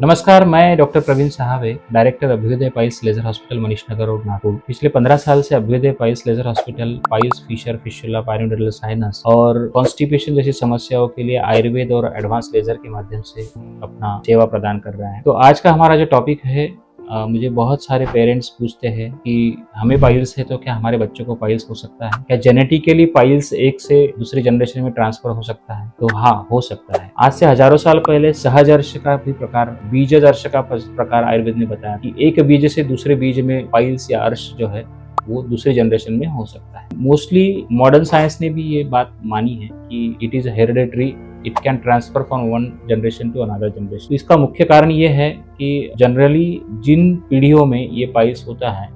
नमस्कार, मैं doctor Praveen Sahave, director Abhyudaya piles laser hospital Manish Nagar road Nagpur. पिछले 15 साल से Abhyudaya piles laser hospital piles, fissure, fistula, pilonidal sinus और कॉन्स्टिपेशन जैसी समस्याओं के लिए आयुर्वेद और एडवांस लेजर के माध्यम से अपना सेवा प्रदान कर रहा है। तो आज का हमारा जो टॉपिक है, मुझे बहुत सारे पेरेंट्स पूछते हैं कि हमें पाइल्स है तो क्या हमारे बच्चों को पाइल्स हो सकता है, क्या जेनेटिकली पाइल्स एक से दूसरी जनरेशन में ट्रांसफर हो सकता है? तो हाँ, हो सकता है। आज से हजारों साल पहले सहजर्ष का भी प्रकार, बीजर्ष का प्रकार आयुर्वेद ने बताया कि एक बीज से दूसरे बीज में पाइल्स या अर्श जो है वो दूसरे जनरेशन में हो सकता है। मोस्टली मॉडर्न साइंस ने भी ये बात मानी है कि it is hereditary, it can transfer from one generation to another generation. तो इसका मुख्य कारण ये है कि जनरली जिन पीढ़ियों में ये पाइल्स होता है,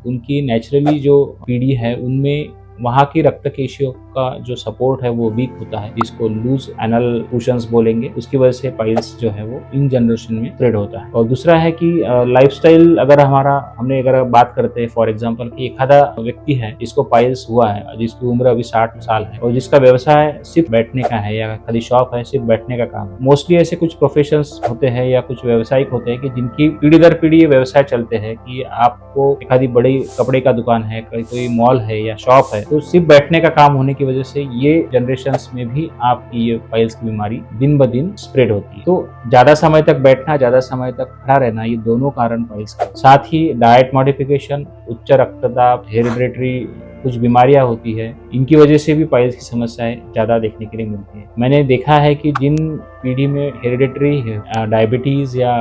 उनकी नेचुरली जो पीढ़ी है उनमें वहाँ की रक्त केशियों का जो सपोर्ट है वो वीक होता है, जिसको लूज एनल कुशंस बोलेंगे। उसकी वजह से पाइल्स जो है वो इन जनरेशन में स्प्रेड होता है। और दूसरा है कि लाइफस्टाइल, अगर अगर बात करते हैं फॉर एग्जांपल कि एखादा व्यक्ति है जिसको पाइल्स हुआ है, जिसकी उम्र अभी 60 साल है और जिसका व्यवसाय सिर्फ बैठने का है या खाली शॉप है, सिर्फ बैठने का काम है। मोस्टली ऐसे कुछ प्रोफेशंस होते हैं या कुछ व्यवसायिक होते हैं कि जिनकी पीढ़ी दर पीढ़ी व्यवसाय चलते हैं कि आपको एखादी बड़ी कपड़े का दुकान है, कोई मॉल है या शॉप है, तो सिर्फ बैठने का काम होने की वजह से ये जनरेशन्स में भी आपकी ये पाइल्स की बीमारी दिन ब दिन स्प्रेड होती है। तो ज्यादा समय तक बैठना, ज्यादा समय तक खड़ा रहना, ये दोनों कारण पाइल्स का। साथ ही डाइट मॉडिफिकेशन, उच्च रक्तदाब, हेरिडिटरी कुछ बीमारियां होती है, इनकी वजह से भी पाइल्स की समस्याएं ज्यादा देखने के लिए मिलती है। मैंने देखा है कि जिन पीढ़ी में हेरिडिटरी डायबिटीज या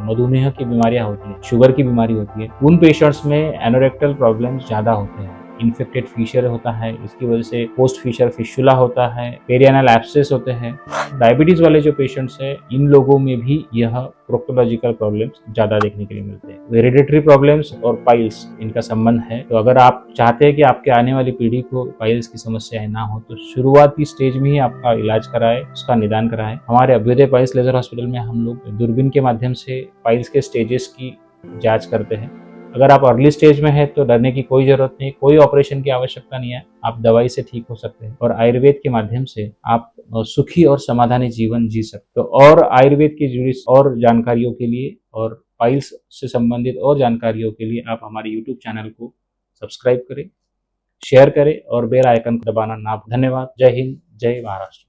मधुमेह की बीमारियां होती है, शुगर की बीमारी होती है, उन पेशेंट्स में एनोरेक्टल प्रॉब्लम्स ज्यादा होते हैं। इन्फेक्टेड फिशर होता है, इसकी वजह से पोस्ट फिशर फिस्टुला होता है, पेरियानल एब्सेस होते हैं। डायबिटीज वाले जो पेशेंट्स हैं, इन लोगों में भी यह प्रोक्टोलॉजिकल प्रॉब्लम्स ज्यादा देखने के लिए मिलते हैं। हेरिडिटरी प्रॉब्लम्स और पाइल्स, इनका संबंध है। तो अगर आप चाहते हैं कि आपके आने वाली पीढ़ी को पाइल्स की समस्याएं ना हो, तो शुरुआती स्टेज में ही आपका इलाज कराए, उसका निदान कराए। हमारे अभ्युदय पाइल्स लेजर हॉस्पिटल में हम लोग दूरबीन के माध्यम से पाइल्स के स्टेजेस की जांच करते हैं। अगर आप अर्ली स्टेज में है तो डरने की कोई जरूरत नहीं, कोई ऑपरेशन की आवश्यकता नहीं है, आप दवाई से ठीक हो सकते हैं और आयुर्वेद के माध्यम से आप सुखी और समाधानी जीवन जी सकते हो। और आयुर्वेद की जुड़ी और जानकारियों के लिए और पाइल्स से संबंधित और जानकारियों के लिए आप हमारे यूट्यूब चैनल को सब्सक्राइब करें, शेयर करें और बेल आइकन को दबाना ना भूलें। धन्यवाद। जय हिंद, जय महाराष्ट्र।